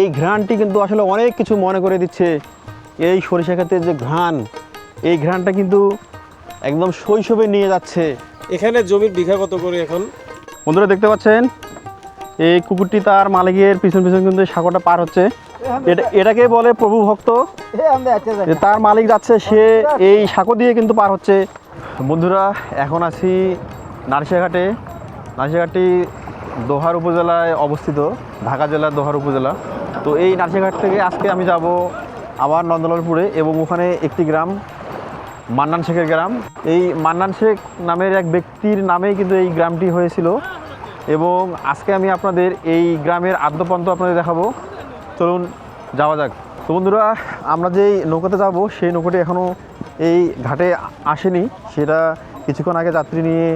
এই ঘ্রাণটি কিন্তু আসলে অনেক কিছু মনে করে দিচ্ছে। এই সরিষা ক্ষেতের যে ঘ্রাণ, এই ঘ্রাণটা কিন্তু একদম শৈশবে নিয়ে যাচ্ছে। এখানে জমির বিঘা কত করে এখন? বন্ধুরা দেখতে পাচ্ছেন এই কুকুরটি তার মালিকের পিছন পিছন কিন্তু সাঁকোটা পার হচ্ছে। এটাকে বলে প্রভু ভক্ত। তার মালিক যাচ্ছে, সে এই সাঁকো দিয়ে কিন্তু পার হচ্ছে। বন্ধুরা এখন আছি নারিশাঘাটে। নারিশাঘাটটি দোহার উপজেলায় অবস্থিত, ঢাকা জেলার দোহার উপজেলা। তো এই নারিশাঘাট থেকে আজকে আমি যাব আবার নন্দলালপুরে, এবং ওখানে একটি গ্রাম মান্নান শেখের গ্রাম। এই মান্নান শেখ নামের এক ব্যক্তির নামেই কিন্তু এই গ্রামটি হয়েছিল, এবং আজকে আমি আপনাদের এই গ্রামের আদ্যপ্রান্ত আপনাদের দেখাবো। চলুন যাওয়া যাক। তো বন্ধুরা, আমরা যেই নৌকাতে যাব সেই নৌকাটি এখনও এই ঘাটে আসেনি। সেটা কিছুক্ষণ আগে যাত্রী নিয়ে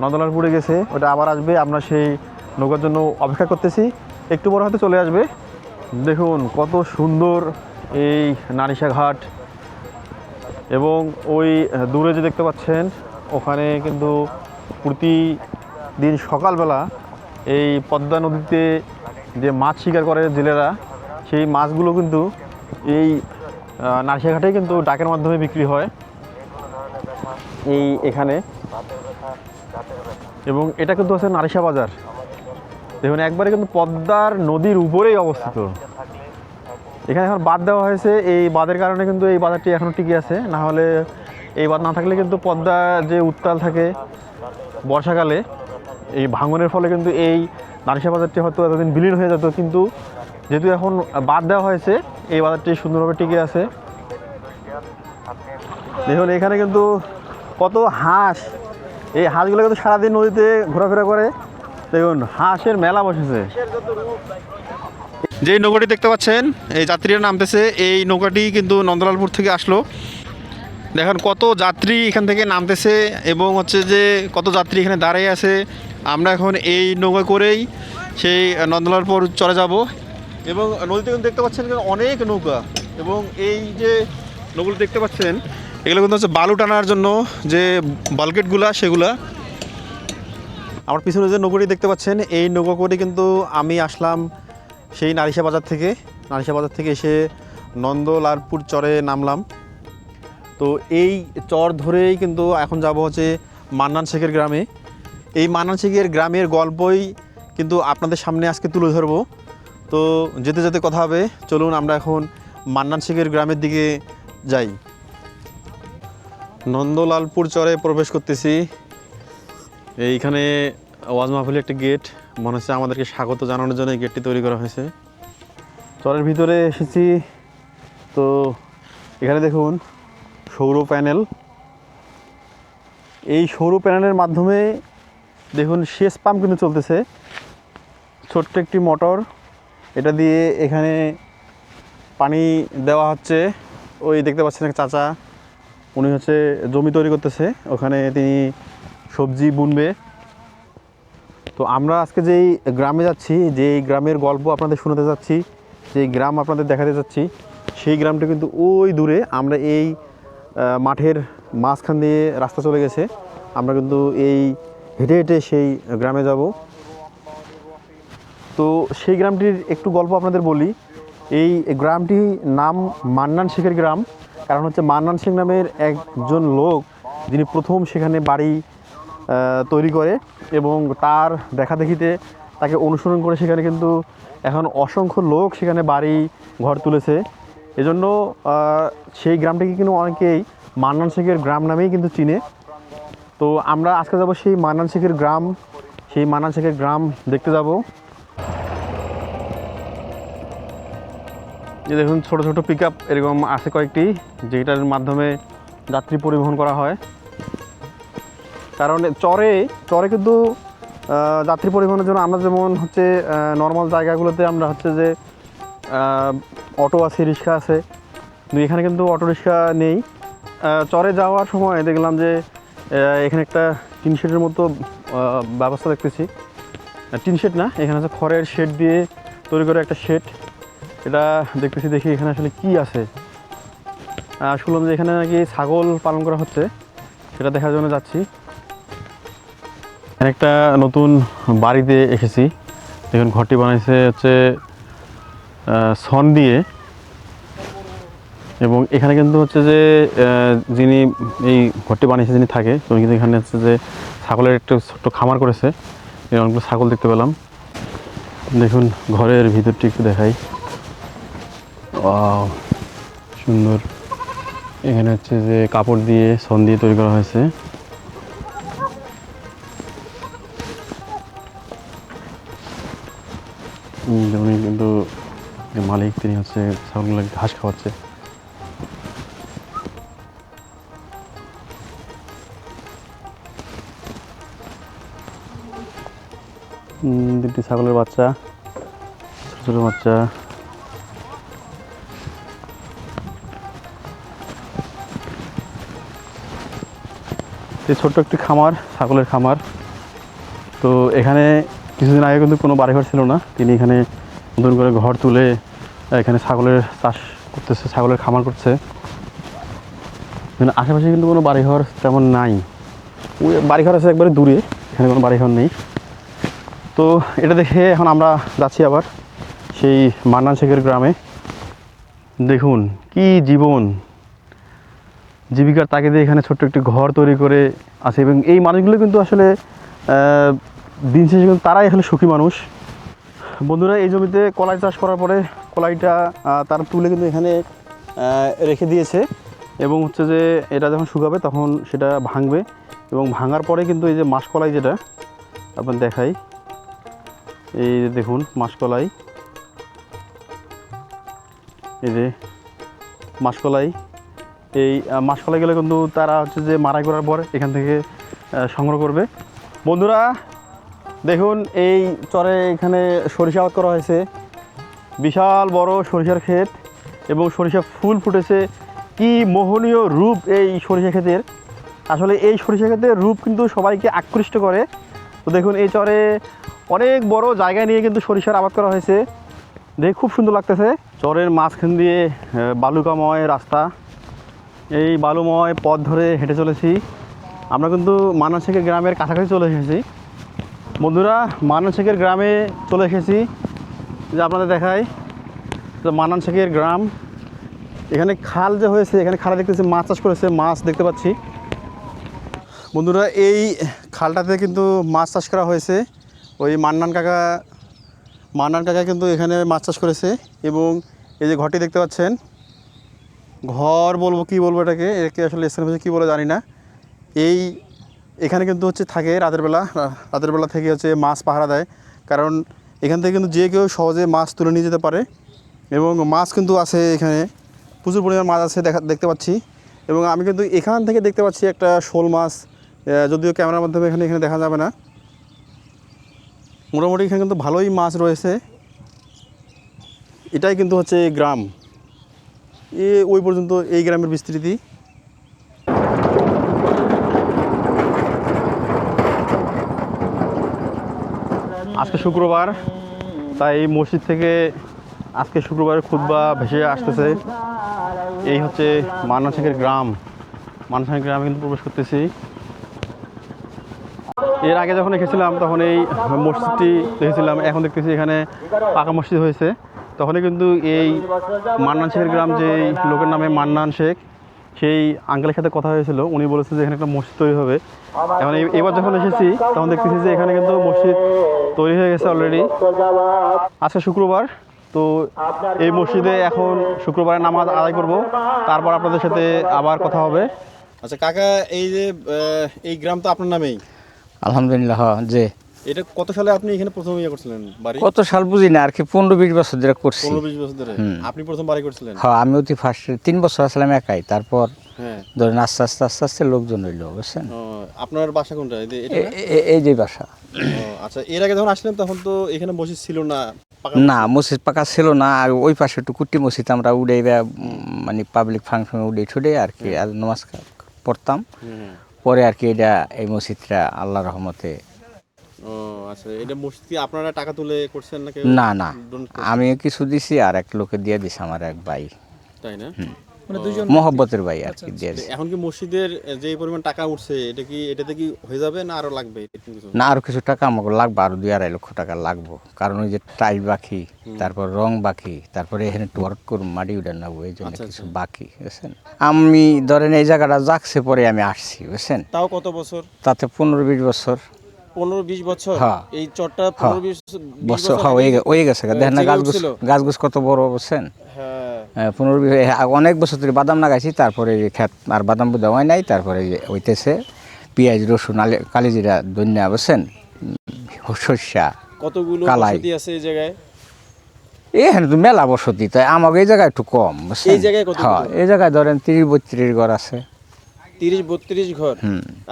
নন্দলালপুরে গেছে, ওটা আবার আসবে। আমরা সেই নৌকার জন্য অপেক্ষা করতেছি, একটু বড় হয়তো চলে আসবে। দেখুন কত সুন্দর এই নারিশা ঘাট, এবং ওই দূরে যে দেখতে পাচ্ছেন ওখানে কিন্তু প্রতিদিন সকালবেলা এই পদ্মা নদীতে যে মাছ শিকার করে জেলেরা, সেই মাছগুলো কিন্তু এই নারিশাঘাটেই কিন্তু ডাকের মাধ্যমে বিক্রি হয় এই এখানে। এবং এটা কিন্তু আছে নারিশা বাজার। দেখুন একবারে কিন্তু পদ্মার নদীর উপরেই অবস্থিত। এখানে এখন বাঁধ দেওয়া হয়েছে, এই বাঁধের কারণে কিন্তু এই বাজারটি এখনও টিকে আছে। না হলে এই বাঁধ না থাকলে কিন্তু পদ্মা যে উত্তাল থাকে বর্ষাকালে, এই ভাঙনের ফলে কিন্তু এই নারিশা বাজারটি হয়তো এতদিন বিলীন হয়ে যেত, কিন্তু যেহেতু এখন বাঁধ দেওয়া হয়েছে এই বাজারটি সুন্দরভাবে টিকে আছে। দেখুন এখানে কিন্তু কত হাঁস, এই হাঁসগুলো কিন্তু সারাদিন নদীতে ঘোরাফেরা করে। দেখুন হাঁসের মেলা বসেছে। যেই নৌকাটি দেখতে পাচ্ছেন এই যাত্রীরা নামতেছে, এই নৌকাটি কিন্তু নন্দলালপুর থেকে আসলো। দেখুন কত যাত্রী এখান থেকে নামতেছে, এবং হচ্ছে যে কত যাত্রী এখানে দাঁড়িয়ে আছে। আমরা এখন এই নৌকা করেই সেই নন্দলালপুর চলে যাব। এবং নদীতে কিন্তু দেখতে পাচ্ছেন অনেক নৌকা, এবং এই যে নৌকাগুলো দেখতে পাচ্ছেন এগুলো কিন্তু হচ্ছে বালু টানার জন্য যে বালকেটগুলা, সেগুলা। আমার পিছনে যে নৌকাটি দেখতে পাচ্ছেন এই নৌকা করে কিন্তু আমি আসলাম সেই নারিশা বাজার থেকে। নারিশা বাজার থেকে এসে নন্দলালপুর চরে নামলাম। তো এই চর ধরেই কিন্তু এখন যাব হচ্ছে মান্নান শেখের গ্রামে। এই মান্নান শেখের গ্রামের গল্পই কিন্তু আপনাদের সামনে আজকে তুলে ধরবো। তো যেতে যেতে কথা হবে, চলুন আমরা এখন মান্নান শেখের গ্রামের দিকে যাই। নন্দলালপুর চরে প্রবেশ করতেছি। এইখানে ওয়াজ মাহফিলের একটা গেট, মনে হচ্ছে আমাদেরকে স্বাগত জানানোর জন্য এই গেটটি তৈরি করা হয়েছে। চরের ভিতরে এসেছি, তো এখানে দেখুন সৌর প্যানেল। এই সৌর প্যানেলের মাধ্যমে দেখুন সেচ পাম্প কিন্তু চলতেছে, ছোট্ট একটি মোটর, এটা দিয়ে এখানে পানি দেওয়া হচ্ছে। ওই দেখতে পাচ্ছেন এক চাচা, উনি হচ্ছে জমি তৈরি করতেছে, ওখানে তিনি সবজি বুনবে। তো আমরা আজকে যেই গ্রামে যাচ্ছি, যেই গ্রামের গল্প আপনাদের শোনাতে যাচ্ছি, যেই গ্রাম আপনাদের দেখাতে যাচ্ছি, সেই গ্রামটা কিন্তু ওই দূরে। আমরা এই মাঠের মাঝখান দিয়ে রাস্তা চলে গেছে, আমরা কিন্তু এই হেঁটে হেঁটে সেই গ্রামে যাব। তো সেই গ্রামটির একটু গল্প আপনাদের বলি। এই গ্রামটির নাম মান্নান শেখের গ্রাম, কারণ হচ্ছে মান্নান শেখ নামের একজন লোক যিনি প্রথম সেখানে বাড়ি তৈরি করে, এবং তার দেখাদেখিতে তাকে অনুসরণ করে সেখানে কিন্তু এখন অসংখ্য লোক সেখানে বাড়ি ঘর তুলেছে। এজন্য সেই গ্রামটিকে কিন্তু অনেকেই মান্নান শেখের গ্রাম নামেই কিন্তু চিনে। তো আমরা আজকে যাব সেই মান্নান শেখের গ্রাম, সেই মান্নান শেখের গ্রাম দেখতে যাব। যে দেখুন ছোটো ছোটো পিক আপ এরকম আছে কয়েকটি, যেটার মাধ্যমে যাত্রী পরিবহন করা হয়। কারণ চরে কিন্তু যাত্রী পরিবহনের জন্য আমরা যেমন হচ্ছে নর্মাল জায়গাগুলোতে আমরা হচ্ছে যে অটো আছে, রিক্সা আছে, কিন্তু এখানে কিন্তু অটো রিক্সা নেই। চরে যাওয়ার সময় দেখলাম যে এখানে একটা টিন শেডের মতো ব্যবস্থা দেখতেছি। টিন শেড না, এখানে হচ্ছে খড়ের শেড দিয়ে তৈরি করে একটা শেড, এটা দেখতেছি। দেখি এখানে আসলে কি আছে। শুনলাম যে এখানে নাকি ছাগল পালন করা হচ্ছে, সেটা দেখার জন্য যাচ্ছি। একটা নতুন বাড়িতে এসেছি, দেখুন ঘরটি বানাইছে হচ্ছে ছন দিয়ে, এবং এখানে কিন্তু হচ্ছে যে যিনি এই ঘরটি বানিয়েছে যিনি থাকে, উনি কিন্তু এখানে হচ্ছে যে ছাগলের একটা ছোট্ট খামার করেছে। অনেকগুলো ছাগল দেখতে পেলাম। দেখুন ঘরের ভিতরটি একটু দেখাই। ওয়াও, সুন্দর। এখানে হচ্ছে যে কাপড় দিয়ে ছন দিয়ে তৈরি করা হয়েছে। উনি কিন্তু যে মালিক, তিনি হচ্ছে ছাগলগুলোকে ঘাস খাওয়াচ্ছে। দুটি ছাগলের বাচ্চা, ছোট ছোট বাচ্চা। এই ছোট্ট একটি খামার, ছাগলের খামার। তো এখানে কিছুদিন আগে কিন্তু কোনো বাড়িঘর ছিল না, তিনি এখানে নতুন করে ঘর তুলে এখানে ছাগলের চাষ করতেছে, ছাগলের খামার করছে। আশেপাশে কিন্তু কোনো বাড়িঘর তেমন নাই, ওই বাড়িঘর আছে একবারে দূরে, এখানে কোনো বাড়িঘর নেই। তো এটা দেখে এখন আমরা যাচ্ছি আবার সেই মান্নান শেখের গ্রামে। দেখুন কি জীবন, জীবিকার তাগিদে এখানে ছোট্ট একটি ঘর তৈরি করে আছে, এবং এই মানুষগুলো কিন্তু আসলে দিন শেষে কিন্তু তারাই এখানে সুখী মানুষ। বন্ধুরা, এই জমিতে কলাই চাষ করার পরে কলাইটা তারা তুলে কিন্তু এখানে রেখে দিয়েছে, এবং হচ্ছে যে এটা যখন শুকাবে তখন সেটা ভাঙবে, এবং ভাঙার পরে কিন্তু এই যে মাসকলাই, যেটা আপনার দেখাই, এই যে দেখুন মাসকলাই, এই যে মাসকলাই, এই মাসকলাইগুলো কিন্তু তারা হচ্ছে যে মাড়াই করার পর এখান থেকে সংগ্রহ করবে। বন্ধুরা দেখুন, এই চরে এখানে সরিষা আবাদ করা হয়েছে, বিশাল বড় সরিষার ক্ষেত, এবং সরিষা ফুল ফুটেছে। কি মোহনীয় রূপ এই সরিষা ক্ষেতের! আসলে এই সরিষা ক্ষেতের রূপ কিন্তু সবাইকে আকৃষ্ট করে। তো দেখুন এই চরে অনেক বড় জায়গা নিয়ে কিন্তু সরিষার আবাদ করা হয়েছে, দেখে খুব সুন্দর লাগতেছে। চরের মাঝখান দিয়ে বালুকাময় রাস্তা, এই বালুময় পথ ধরে হেঁটে চলেছি। আমরা কিন্তু মান্নান শেখের গ্রামের কাছাকাছি চলে এসেছি। বন্ধুরা, মান্নান শেখের গ্রামে চলে এসেছি, যে আপনাদের দেখাই যে মান্নান শেখের গ্রাম। এখানে খাল যে হয়েছে, এখানে খালে দেখতেছি মাছ চাষ করেছে, মাছ দেখতে পাচ্ছি। বন্ধুরা, এই খালটাতে কিন্তু মাছ চাষ করা হয়েছে। ওই মান্নান কাকা কিন্তু এখানে মাছ চাষ করেছে, এবং এই যে ঘরটি দেখতে পাচ্ছেন, ঘর বলবো কি বলবো এটাকে আসলে স্থানীয় ভাষায় কী বলে জানি না। এখানে কিন্তু হচ্ছে থাকে রাতের বেলা থেকে হচ্ছে মাছ পাহারা দেয়, কারণ এখান থেকে কিন্তু যে কেউ সহজে মাছ তুলে নিয়ে যেতে পারে, এবং মাছ কিন্তু আছে এখানে, প্রচুর পরিমাণ মাছ আছে দেখতে পাচ্ছি। এবং আমি কিন্তু এখান থেকে দেখতে পাচ্ছি একটা শোল মাছ, যদিও ক্যামেরার মাধ্যমে এখানে দেখা যাবে না। মোটামুটি এখানে কিন্তু ভালোই মাছ রয়েছে। এটাই কিন্তু হচ্ছে গ্রাম, ওই পর্যন্ত এই গ্রামের বিস্তৃতি। আজকে শুক্রবার, তাই এই মসজিদ থেকে আজকে শুক্রবারের খুতবা ভেসে আসতেছে। এই হচ্ছে মান্নান শেখের গ্রাম। মান্নান শেখের গ্রামে কিন্তু প্রবেশ করতেছি। এর আগে যখন এসেছিলাম তখন এই মসজিদটি দেখেছিলাম, এখন দেখতেছি এখানে পাকা মসজিদ হয়েছে। তখনই কিন্তু এই মান্নান শেখের গ্রাম, যে লোকের নামে মান্নান শেখ, সেই আঙ্কেলের সাথে কথা হয়েছিল, উনি বলেছে যে এখানে একটা মসজিদ তৈরি হবে। এখন এবার যখন এসেছি তখন দেখতেছি যে এখানে কিন্তু মসজিদ তৈরি হয়ে গেছে অলরেডি। আজকে শুক্রবার, তো এই মসজিদে এখন শুক্রবারের নামাজ আদায় করব, তারপর আপনাদের সাথে আবার কথা হবে। আচ্ছা কাকা, এই যে এই গ্রাম তো আপনার নামেই? আলহামদুলিল্লাহ। যে এটা কত সালে আপনি এখানে প্রথম করছিলেন বাড়ি? কত সাল বুঝি না, আর কি 15-20 বছর ধরে করছি। 15-20 বছর ধরে আপনি প্রথম বাড়ি করছিলেন? হ্যাঁ, আমি অতি ফার্স্ট 3 বছর আসলাম একাই, তারপর ধরেন আস্তে আস্তে লোকজন হইলো, বুঝছেন। আপনার বাসা কোনটা? এই যে বাসা। আচ্ছা, এর আগে যখন আসলেন তখন তো এখানে মসজিদ ছিল না? না, মসজিদ পাকা ছিল না। আর ওই পাশে একটু কুটি মসজিদ আমরা উড়ে মানে পাবলিক ফাংশন উড়ে ছুটে আর কি আর নামাজ পড়তাম। পরে আর কি এটা এই মসজিদটা আল্লাহর রহমতে। আচ্ছা, এটা মসজিদ কি আপনারা টাকা তুলে করছেন নাকি? না, আমি কিছু দিছি আর এক লোকে দিয়ে দিছি, আমার এক ভাই। তাই না? মানে দুইজন মহব্বতের ভাই আর কি দিয়েছে। এখন কি মসজিদের যে পরিমাণ টাকা উঠছে এটাতে কি হয়ে যাবে না আরো লাগবে? না আরো কিছু টাকা আমাকে লাগবে, আরো 2-2.5 লক্ষ টাকা লাগবে, কারণ ওই যে টাইল বাকি, তারপর রং বাকি, তারপরে এখানে একটু ওয়ার্ক করুন, মাটি উঠান নেবো, এই জন্য কিছু বাকি, বুঝছেন। আমি ধরেন এই জায়গাটা যাচ্ছে পরে আমি আসছি, বুঝছেন। তাও কত বছর? তাতে 15-20 বছর। 15-20 বছর? হ্যাঁ। এই চরটা হ্যাঁ। 15-20 বছর হ্যাঁ হয়ে গেছে। দেখেন না গাছগুছ কত বড়, বুঝছেন। হ্যাঁ। 15-20 অনেক বছর ধরে বাদাম লাগাইছি, তারপরে এই ক্ষেত আর বাদাম বুদা হয় নাই, তারপরে এই যে হইতেছে পেঁয়াজ, রসুন, কালিজিরা, ধনিয়া, বুঝছেন, সর্ষা, কতগুলো কালাই। বসতি আছে এই জায়গায়? এখানে তো মেলা বসতি, তাই আমাকে এই জায়গায় একটু কম, বুঝছেন। এই জায়গায় কতগুলো? হ্যাঁ, এই জায়গায় ধরেন 30-32 ঘর আছে। 30-32 ঘর?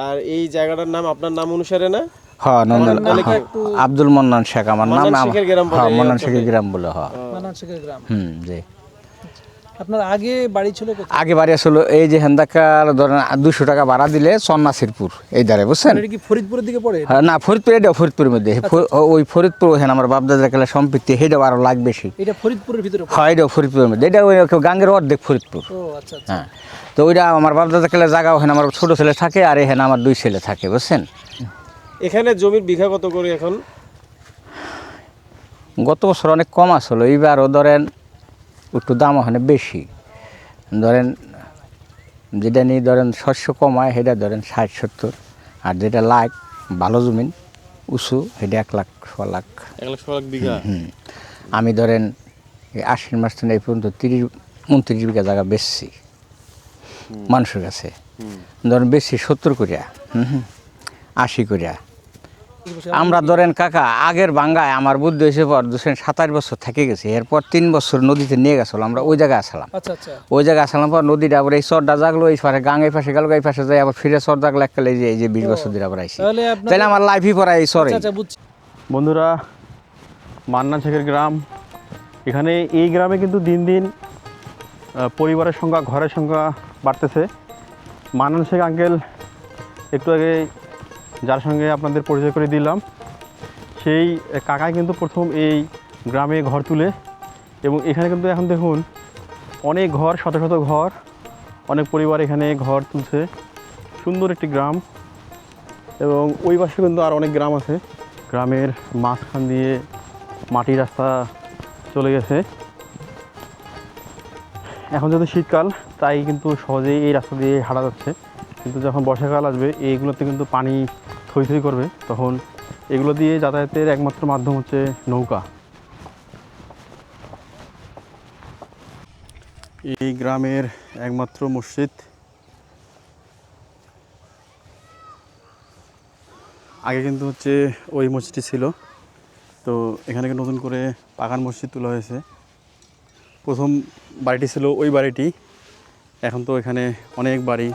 আর এই জায়গাটার নাম আপনার নাম অনুসারে না? হ্যাঁ, আব্দুল মন্নান শেখ আমার নাম। মান্নান শেখের গ্রাম বলে হ্যাঁ, এই মন্নান অঞ্চলে? শেখের গ্রাম বলে। হ্যাঁ, মান্নান শেখের গ্রাম। জি। আপনার আগে বাড়ি ছিল কোথায়? আগে বাড়ি আসলে এই যে হেন্দাকার ধরেন 200 টাকা ভাড়া দিলে সন্ন্যাসিরপুর এই ধারে, বুঝছেন। মানে এটা কি ফরিদপুরের দিকে পড়ে? হ্যাঁ, না ফরিদপুর, এটা ফরিদপুরের মধ্যে। ওই ফরিদপুর ওখানে আমার বাপদাদার কালে সম্পত্তি, সেটাও আরো লাখ বেশি। এটা ফরিদপুরের ভিতরে পড়ে? হয়, এটাও ফরিদপুরের মধ্যে। এটা ওই গাঙ্গের অর্ধেক ফরিদপুর। ও আচ্ছা আচ্ছা। হ্যাঁ, তো ওইটা আমার বাপদাদার কালে জায়গা, ওখানে আমার ছোট ছেলে থাকে, আর এখানে আমার 2 ছেলে থাকে, বুঝছেন। এখানে জমির বিঘা কত করে এখন? গত বছর অনেক কম আসলো, এইবারও ধরেন একটু দাম ওখানে বেশি। ধরেন যেটা নিয়ে ধরেন শস্য কমায় সেটা ধরেন 60-70, আর যেটা লাখ ভালো জমিন উঁচু সেটা 1 লাখ 1.5 লাখ। 1 লাখ 1.5 লাখ বিঘা? আমি ধরেন এই আশ্বিন মাস থেকে এই পর্যন্ত 30-29 বিঘা জায়গা বেচছি মানুষের কাছে। ধরেন বেশি 70 করিয়া, 80 করিয়া। আমরা ধরেন কাকা আগের বাঙ্গায় আমার বুদ্ধি হয়েছে পর 27 বছর থেকে গেছে, এরপর 3 বছর নদীতে নিয়ে গেছিল, আমরা ওই জায়গায় আসলাম। আচ্ছা আচ্ছা। ওই জায়গায় আসলাম পর নদীটা আবার এই চরটা জাগলো, এই পাশে গাং এই পাশে গেল, এই পাশে যাই আবার ফিরে চর জাগলো, এককালে এই যে 20 বছর ধরে আবার আইসি। তাহলে আপনার তাহলে আমার লাইফই পড়া এই চরে। আচ্ছা আচ্ছা বুঝছি। বন্ধুরা, মান্নান শেখের গ্রাম, এখানে এই গ্রামে কিন্তু দিন দিন পরিবারের সংখ্যা, ঘরের সংখ্যা বাড়তেছে। মান্নান শেখ আঙ্কেল একটু আগে যার সঙ্গে আপনাদের পরিচয় করে দিলাম, সেই কাকাই কিন্তু প্রথম এই গ্রামে ঘর তুলে, এবং এখানে কিন্তু এখন দেখুন অনেক ঘর, শত শত ঘর, অনেক পরিবার এখানে ঘর তুলছে। সুন্দর একটি গ্রাম, এবং ওই পাশে কিন্তু আর অনেক গ্রাম আছে। গ্রামের মাঝখান দিয়ে মাটির রাস্তা চলে গেছে। এখন যেহেতু শীতকাল, তাই কিন্তু সহজেই এই রাস্তা দিয়ে হাঁটা যাচ্ছে, কিন্তু যখন বর্ষাকাল আসবে এইগুলোতে কিন্তু পানি থই থই করবে, তখন এগুলো দিয়ে যাতায়াতের একমাত্র মাধ্যম হচ্ছে নৌকা। এই গ্রামের একমাত্র মসজিদ। আগে কিন্তু হচ্ছে ওই মসজিদটি ছিল, তো এখানে নতুন করে পাকান মসজিদ তোলা হয়েছে। প্রথম বাড়িটি ছিল ওই বাড়িটি, এখন তো এখানে অনেক বাড়ি।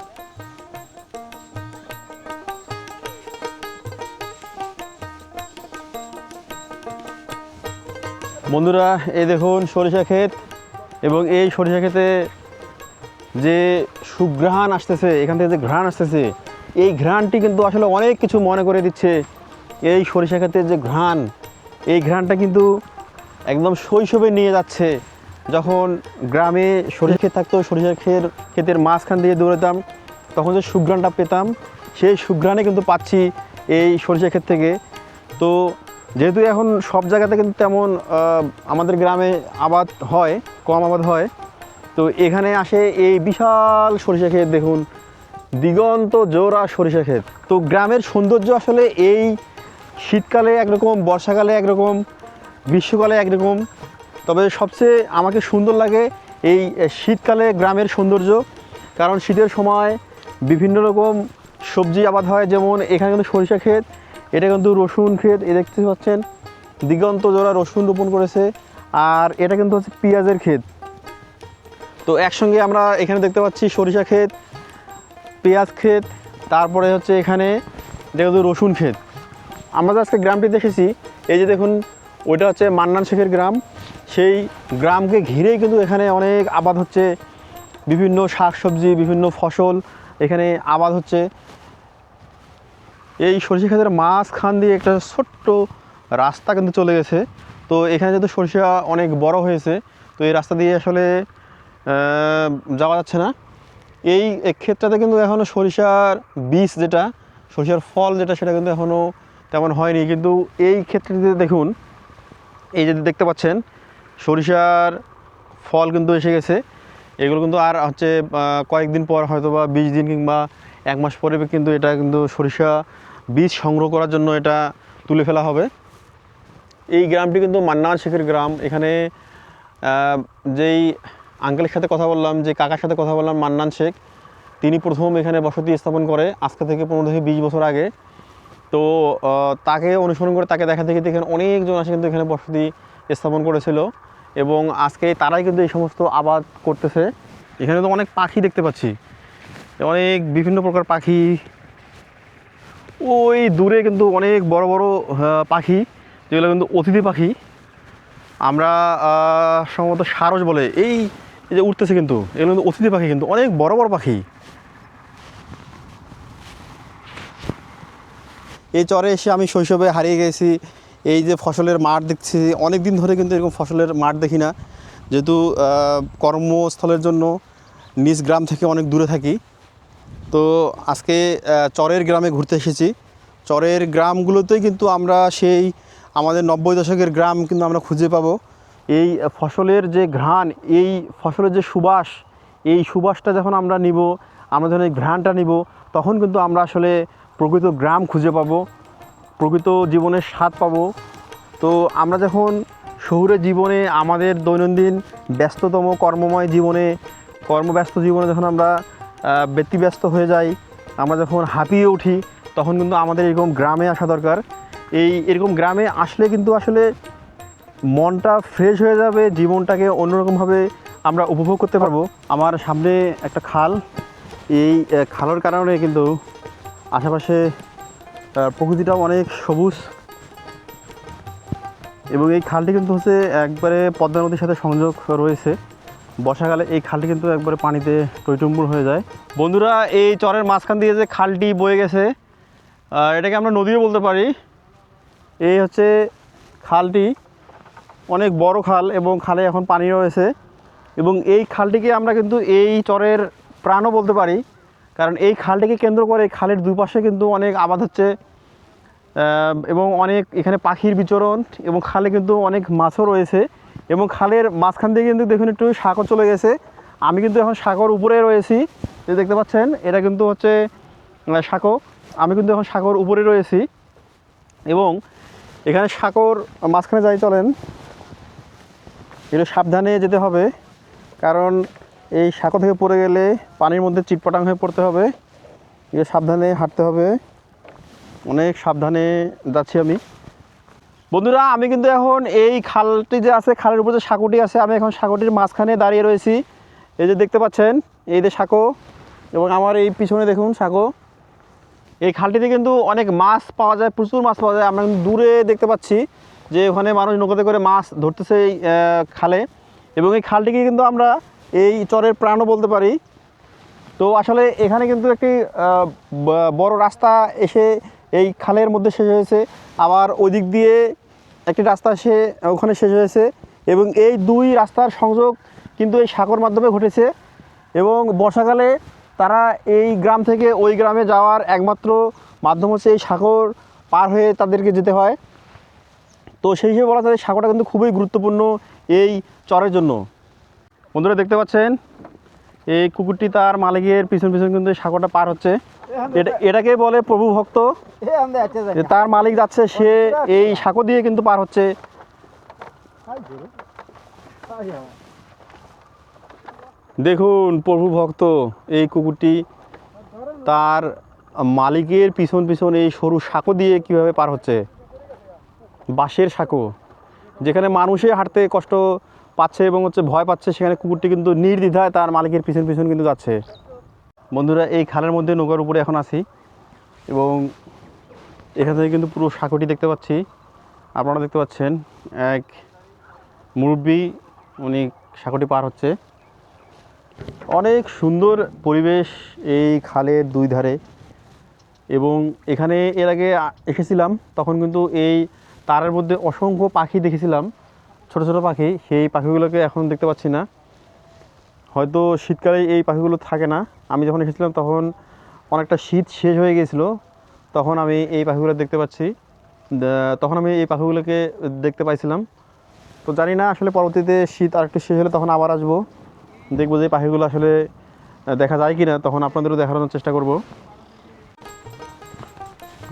বন্ধুরা, এই দেখুন সরিষা ক্ষেত, এবং এই সরিষা ক্ষেতে যে সুঘ্রাণ আসতেছে, এখান থেকে যে ঘ্রাণ আসতেছে, এই ঘ্রাণটি কিন্তু আসলে অনেক কিছু মনে করে দিচ্ছে। এই সরিষা ক্ষেতের যে ঘ্রাণ, এই ঘ্রাণটা কিন্তু একদম শৈশবে নিয়ে যাচ্ছে। যখন গ্রামে সরিষা ক্ষেত থাকতো, সরিষার ক্ষেতের মাঝখান দিয়ে দৌড়াতাম, তখন যে সুঘ্রাণটা পেতাম, সেই সুঘ্রাণে কিন্তু পাচ্ছি এই সরিষা ক্ষেত থেকে। তো যেহেতু এখন সব জায়গাতে কিন্তু তেমন আমাদের গ্রামে আবাদ হয়, কম আবাদ হয়, তো এখানে আসে এই বিশাল সরিষা ক্ষেত দেখুন, দিগন্ত জোড়া সরিষা ক্ষেত। তো গ্রামের সৌন্দর্য আসলে এই শীতকালে একরকম, বর্ষাকালে একরকম, গ্রীষ্মকালে একরকম। তবে সবচেয়ে আমাকে সুন্দর লাগে এই শীতকালে গ্রামের সৌন্দর্য, কারণ শীতের সময় বিভিন্ন রকম সবজি আবাদ হয়। যেমন এখানে কিন্তু সরিষা ক্ষেত, এটা কিন্তু রসুন ক্ষেত, এ দেখতে পাচ্ছেন দিগন্ত জোড়া রসুন রোপণ করেছে, আর এটা কিন্তু হচ্ছে পেঁয়াজের ক্ষেত। তো একসঙ্গে আমরা এখানে দেখতে পাচ্ছি সরিষা ক্ষেত, পেঁয়াজ ক্ষেত, তারপরে হচ্ছে এখানে এটা কিন্তু রসুন ক্ষেত। আমরা আজকে গ্রামটি দেখেছি, এই যে দেখুন ওইটা হচ্ছে মান্নান শেখের গ্রাম। সেই গ্রামকে ঘিরেই কিন্তু এখানে অনেক আবাদ হচ্ছে, বিভিন্ন শাকসবজি, বিভিন্ন ফসল এখানে আবাদ হচ্ছে। এই সরিষা ক্ষেতের মাঝখান দিয়ে একটা ছোট্ট রাস্তা কিন্তু চলে গেছে। তো এখানে যেহেতু সরিষা অনেক বড় হয়েছে, তো এই রাস্তা দিয়ে আসলে যাওয়া যাচ্ছে না। এই ক্ষেত্রটাতে কিন্তু এখনও সরিষার বীজ যেটা, সরিষার ফল যেটা, সেটা কিন্তু এখনও তেমন হয়নি। কিন্তু এই ক্ষেত্রটিতে দেখুন, এই যে দেখতে পাচ্ছেন সরিষার ফল কিন্তু এসে গেছে। এগুলো কিন্তু আর হচ্ছে কয়েকদিন পর হয়তো বা 20 দিন কিংবা 1 মাস পরে কিন্তু এটা কিন্তু সরিষা বীজ সংগ্রহ করার জন্য এটা তুলে ফেলা হবে। এই গ্রামটি কিন্তু মান্নান শেখের গ্রাম। এখানে যেই আঙ্কেলের সাথে কথা বললাম, যে কাকার সাথে কথা বললাম, মান্নান শেখ, তিনি প্রথম এখানে বসতি স্থাপন করে আজকে থেকে 15 থেকে 20 বছর আগে। তো তাকে অনুসরণ করে, তাকে দেখা দেখি এখানে অনেকজন আসে কিন্তু এখানে বসতি স্থাপন করেছিল, এবং আজকে তারাই কিন্তু এই সমস্ত আবাদ করতেছে। এখানে তো অনেক পাখি দেখতে পাচ্ছি, অনেক বিভিন্ন প্রকার পাখি। ওই দূরে কিন্তু অনেক বড় বড় পাখি, যেগুলো কিন্তু অতিথি পাখি, আমরা সম্ভবত সারস বলে। এই যে উঠতেছে কিন্তু এগুলো কিন্তু অতিথি পাখি, কিন্তু অনেক বড় বড় পাখি। এই চরে এসে আমি শৈশবে হারিয়ে গেছি। এই যে ফসলের মাঠ দেখছি, অনেক দিন ধরে কিন্তু এরকম ফসলের মাঠ দেখি না, যেহেতু কর্মস্থলের জন্য নিজ গ্রাম থেকে অনেক দূরে থাকি। তো আজকে চরের গ্রামে ঘুরতে এসেছি। চরের গ্রামগুলোতেই কিন্তু আমরা সেই আমাদের 90 দশকের গ্রাম কিন্তু আমরা খুঁজে পাবো। এই ফসলের যে ঘ্রাণ, এই ফসলের যে সুবাস, এই সুবাসটা যখন আমরা নিব, আমরা যখন এই ঘ্রাণটা নিব, তখন কিন্তু আমরা আসলে প্রকৃত গ্রাম খুঁজে পাবো, প্রকৃত জীবনের স্বাদ পাবো। তো আমরা যখন শহুরে জীবনে, আমাদের দৈনন্দিন ব্যস্ততম কর্মময় জীবনে, কর্মব্যস্ত জীবনে যখন আমরা ব্যতিব্যস্ত হয়ে যাই, আমরা যখন হাঁপিয়ে উঠি, তখন কিন্তু আমাদের এরকম গ্রামে আসা দরকার। এরকম গ্রামে আসলে কিন্তু আসলে মনটা ফ্রেশ হয়ে যাবে, জীবনটাকে অন্যরকমভাবে আমরা উপভোগ করতে পারবো। আমার সামনে একটা খাল, এই খালের কারণে কিন্তু আশেপাশে প্রকৃতিটাও অনেক সবুজ, এবং এই খালটি কিন্তু হচ্ছে একবারে পদ্মা নদীর সাথে সংযোগ রয়েছে। বর্ষাকালে এই খালটি কিন্তু একবারে পানিতে টইটুম্বুর হয়ে যায়। বন্ধুরা, এই চরের মাঝখান দিয়ে যে খালটি বয়ে গেছে, এটাকে আমরা নদীও বলতে পারি। এই হচ্ছে খালটি, অনেক বড় খাল, এবং খালে এখন পানি রয়েছে। এবং এই খালটিকে আমরা কিন্তু এই চরের প্রাণও বলতে পারি, কারণ এই খালটিকে কেন্দ্র করে এই খালের দুই পাশে কিন্তু অনেক আবাদ হচ্ছে, এবং অনেক এখানে পাখির বিচরণ, এবং খালে কিন্তু অনেক মাছও রয়েছে। এবং খালের মাঝখান দিয়ে কিন্তু দেখুন একটু সাগর চলে গেছে। আমি কিন্তু এখন সাগর উপরে রয়েছি, যে দেখতে পাচ্ছেন এটা কিন্তু হচ্ছে সাগর। আমি কিন্তু এখন সাগর উপরে রয়েছি, এবং এখানে সাগর মাঝখানে যাই, চলেন একটু সাবধানে যেতে হবে, কারণ এই সাগর থেকে পড়ে গেলে পানির মধ্যে চিটপটাং হয়ে পড়তে হবে। একটু সাবধানে হাঁটতে হবে, অনেক সাবধানে যাচ্ছি আমি। বন্ধুরা, আমি কিন্তু এখন এই খালটি যে আছে, খালের উপর যে সাঁকোটি আছে, আমি এখন সাঁকোটির মাঝখানে দাঁড়িয়ে রয়েছি। এই যে দেখতে পাচ্ছেন, এই যে সাঁকো, এবং আমার এই পিছনে দেখুন সাঁকো। এই খালটিতে কিন্তু অনেক মাছ পাওয়া যায়, প্রচুর মাছ পাওয়া যায়। আমরা কিন্তু দূরে দেখতে পাচ্ছি যে ওখানে মানুষ নৌকাতে করে মাছ ধরতেছে এই খালে, এবং এই খালটিকে কিন্তু আমরা এই চরের প্রাণও বলতে পারি। তো আসলে এখানে কিন্তু একটি বড় রাস্তা এসে এই খালের মধ্যে শেষ হয়েছে, আবার ওই দিক দিয়ে একটি রাস্তা এসে ওখানে শেষ হয়েছে, এবং এই দুই রাস্তার সংযোগ কিন্তু এই সাগর মাধ্যমে ঘটেছে। এবং বর্ষাকালে তারা এই গ্রাম থেকে ওই গ্রামে যাওয়ার একমাত্র মাধ্যম হচ্ছে এই সাগর পার হয়ে তাদেরকে যেতে হয়। তো সেই হিসেবে বলা যায় সাগরটা কিন্তু খুবই গুরুত্বপূর্ণ এই চরের জন্য। বন্ধুরা, দেখতে পাচ্ছেন এই কুকুরটি তার মালিকের পিছন পিছন কিন্তু সাগরটা পার হচ্ছে। এটাকে বলে প্রভু ভক্ত। তার মালিক যাচ্ছে, সে এই সাগর দিয়ে কিন্তু পার হচ্ছে। দেখুন, প্রভু ভক্ত এই কুকুরটি তার মালিকের পিছন পিছন এই সরু সাঁকো দিয়ে কিভাবে পার হচ্ছে। বাঁশের সাঁকো, যেখানে মানুষে হাঁটতে কষ্ট পাচ্ছে এবং হচ্ছে ভয় পাচ্ছে, সেখানে কুকুরটি কিন্তু নির্দ্বিধায় তার মালিকের পিছন পিছন কিন্তু যাচ্ছে। বন্ধুরা, এই খালের মধ্যে নৌকার উপরে এখন আছি, এবং এখান থেকে কিন্তু পুরো সাঁকোটি দেখতে পাচ্ছি। আপনারা দেখতে পাচ্ছেন এক মুরব্বি, উনি সাঁকোটি পার হচ্ছে। অনেক সুন্দর পরিবেশ এই খালের দুই ধারে, এবং এখানে এর আগে এসেছিলাম, তখন কিন্তু এই তারের মধ্যে অসংখ্য পাখি দেখেছিলাম, ছোট ছোট পাখি। সেই পাখিগুলোকে এখন দেখতে পাচ্ছি না। হয়তো শীতকালে এই পাখিগুলো থাকে না। আমি যখন এসেছিলাম তখন অনেকটা শীত শেষ হয়ে গিয়েছিলো, তখন আমি এই পাখিগুলো দেখতে পাচ্ছি, তখন আমি এই পাখিগুলোকে দেখতে পাইছিলাম। তো জানি না আসলে পরবর্তীতে শীত আর একটু শেষ হলে তখন আবার আসবো, দেখবো যে পাখিগুলো আসলে দেখা যায় কি না, তখন আপনাদেরও দেখানোর চেষ্টা করব।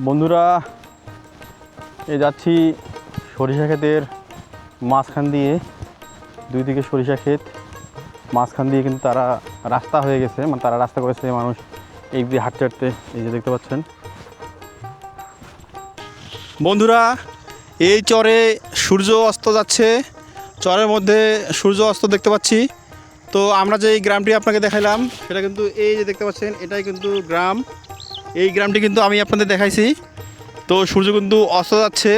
বন্ধুরা, এই যাচ্ছি সরিষা ক্ষেতের মাঝখান দিয়ে, দুই দিকে সরিষা ক্ষেত, মাঝখান দিয়ে কিন্তু তারা রাস্তা হয়ে গেছে, মানে তারা রাস্তা করেছে, মানুষ এই দিয়ে হাঁটতে হাঁটতে, এই যে দেখতে পাচ্ছেন। বন্ধুরা, এই চরে সূর্য অস্ত যাচ্ছে, চরের মধ্যে সূর্য অস্ত দেখতে পাচ্ছি। তো আমরা যে এই গ্রামটি আপনাকে দেখাইলাম সেটা কিন্তু এই যে দেখতে পাচ্ছেন, এটাই কিন্তু গ্রাম। এই গ্রামটি কিন্তু আমি আপনাদের দেখাইছি। তো সূর্য কিন্তু অস্ত যাচ্ছে,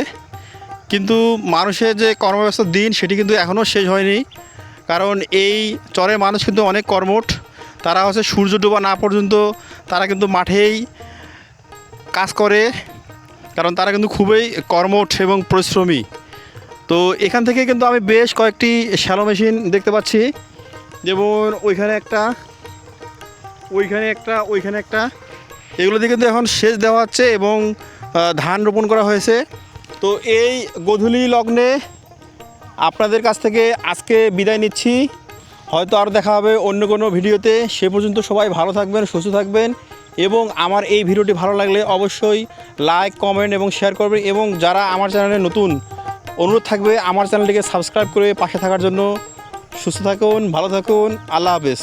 কিন্তু মানুষের যে কর্মব্যস্ত দিন সেটি কিন্তু এখনও শেষ হয়নি, কারণ এই চরের মানুষ কিন্তু অনেক কর্মঠ। তারা হচ্ছে সূর্য ডোবা না পর্যন্ত তারা কিন্তু মাঠেই কাজ করে, কারণ তারা কিন্তু খুবই কর্মঠ এবং পরিশ্রমী। তো এখান থেকে কিন্তু আমি বেশ কয়েকটি শ্যালো মেশিন দেখতে পাচ্ছি, যেমন ওইখানে একটা, ওইখানে একটা, এগুলো দিয়ে কিন্তু এখন সেচ দেওয়া হচ্ছে এবং ধান রোপণ করা হয়েছে। তো এই গোধূলি লগ্নে আপনাদের কাছ থেকে আজকে বিদায় নিচ্ছি, হয়তো আরও দেখা হবে অন্য কোনো ভিডিওতে। সে পর্যন্ত সবাই ভালো থাকবেন, সুস্থ থাকবেন, এবং আমার এই ভিডিওটি ভালো লাগলে অবশ্যই লাইক, কমেন্ট এবং শেয়ার করবেন। এবং যারা আমার চ্যানেলে নতুন, অনুরোধ থাকবে আমার চ্যানেলটিকে সাবস্ক্রাইব করে পাশে থাকার জন্য। সুস্থ থাকুন, ভালো থাকুন, আল্লাহ হাফেজ।